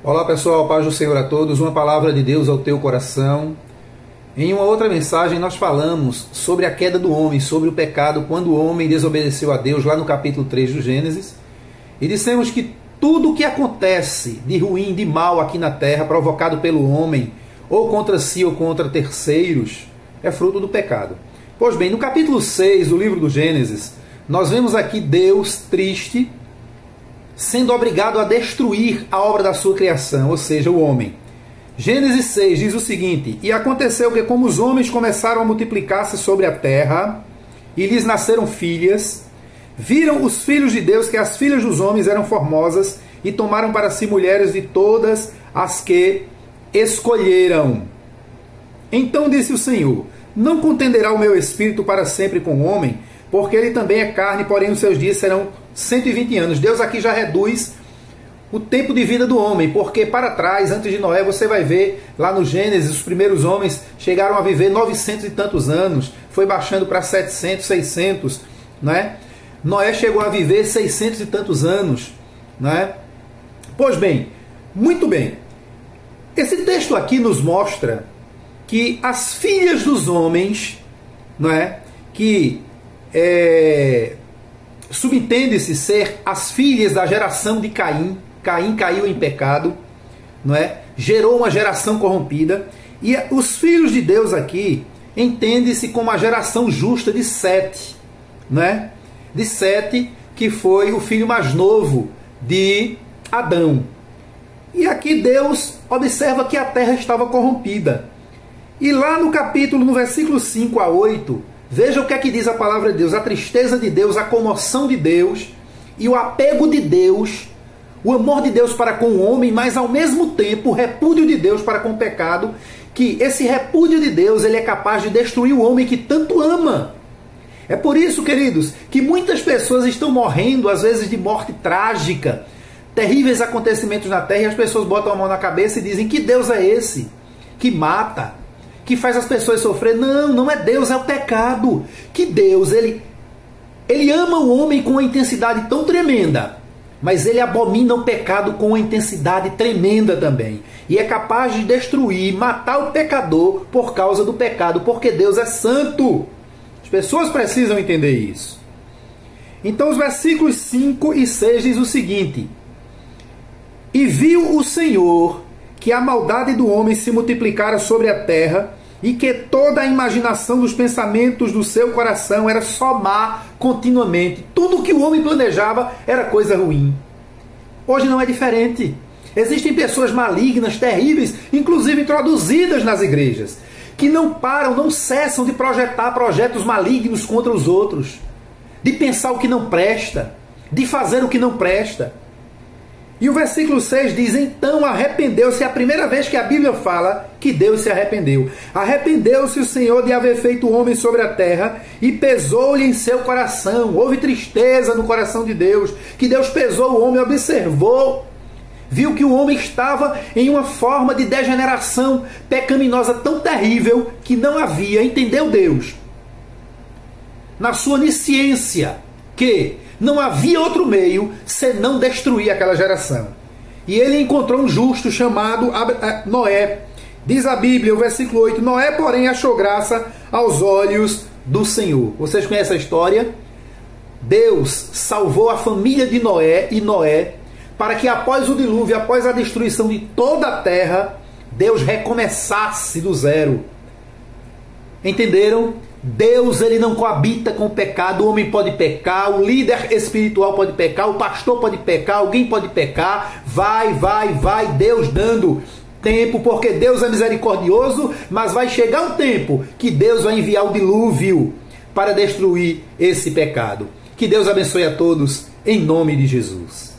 Olá pessoal, paz do Senhor a todos, uma palavra de Deus ao teu coração. Em uma outra mensagem nós falamos sobre a queda do homem, sobre o pecado, quando o homem desobedeceu a Deus, lá no capítulo 3 do Gênesis. E dissemos que tudo o que acontece de ruim, de mal aqui na terra, provocado pelo homem, ou contra si ou contra terceiros, é fruto do pecado. Pois bem, no capítulo 6 do livro do Gênesis, nós vemos aqui Deus triste, sendo obrigado a destruir a obra da sua criação, ou seja, o homem. Gênesis 6 diz o seguinte: E aconteceu que, como os homens começaram a multiplicar-se sobre a terra, e lhes nasceram filhas, viram os filhos de Deus que as filhas dos homens eram formosas, e tomaram para si mulheres de todas as que escolheram. Então disse o Senhor: Não contenderá o meu espírito para sempre com o homem, porque ele também é carne, porém os seus dias serão 120 anos. Deus aqui já reduz o tempo de vida do homem, porque para trás, antes de Noé, você vai ver lá no Gênesis, os primeiros homens chegaram a viver 900 e tantos anos, foi baixando para 700, 600, né? Noé chegou a viver 600 e tantos anos, né? Pois bem, muito bem. Esse texto aqui nos mostra que as filhas dos homens, não é, que subentende-se ser as filhas da geração de Caim. Caim caiu em pecado, não é? Gerou uma geração corrompida. E os filhos de Deus aqui entende-se como a geração justa de Sete, não é? De Sete, que foi o filho mais novo de Adão. E aqui Deus observa que a terra estava corrompida. E lá no capítulo, no versículo 5 a 8, veja o que é que diz a palavra de Deus: a tristeza de Deus, a comoção de Deus e o apego de Deus, o amor de Deus para com o homem, mas ao mesmo tempo o repúdio de Deus para com o pecado, que esse repúdio de Deus ele é capaz de destruir o homem que tanto ama. É por isso, queridos, que muitas pessoas estão morrendo, às vezes de morte trágica, terríveis acontecimentos na terra, e as pessoas botam a mão na cabeça e dizem: que Deus é esse que mata, que faz as pessoas sofrer? Não, não é Deus, é o pecado. Que Deus, ele ama o homem com uma intensidade tão tremenda, mas ele abomina o pecado com uma intensidade tremenda também. E é capaz de destruir, matar o pecador por causa do pecado, porque Deus é santo. As pessoas precisam entender isso. Então os versículos 5 e 6 diz o seguinte: E viu o Senhor que a maldade do homem se multiplicara sobre a terra, e que toda a imaginação dos pensamentos do seu coração era só má continuamente. Tudo que o homem planejava era coisa ruim. Hoje não é diferente. Existem pessoas malignas, terríveis, inclusive introduzidas nas igrejas, que não param, não cessam de projetar projetos malignos contra os outros, de pensar o que não presta, de fazer o que não presta. E o versículo 6 diz: Então arrependeu-se. É a primeira vez que a Bíblia fala que Deus se arrependeu. Arrependeu-se o Senhor de haver feito o homem sobre a terra, e pesou-lhe em seu coração. Houve tristeza no coração de Deus, que Deus pesou o homem, observou, viu que o homem estava em uma forma de degeneração pecaminosa tão terrível que não havia, entendeu Deus, na sua onisciência, que não havia outro meio senão destruir aquela geração. E ele encontrou um justo chamado Noé. Diz a Bíblia, o versículo 8: Noé, porém, achou graça aos olhos do Senhor. Vocês conhecem a história? Deus salvou a família de Noé e Noé, para que após o dilúvio, após a destruição de toda a terra, Deus recomeçasse do zero. Entenderam? Deus, ele não coabita com o pecado. O homem pode pecar, o líder espiritual pode pecar, o pastor pode pecar, alguém pode pecar. Vai, Deus dando tempo, porque Deus é misericordioso, mas vai chegar um tempo que Deus vai enviar o dilúvio para destruir esse pecado. Que Deus abençoe a todos, em nome de Jesus.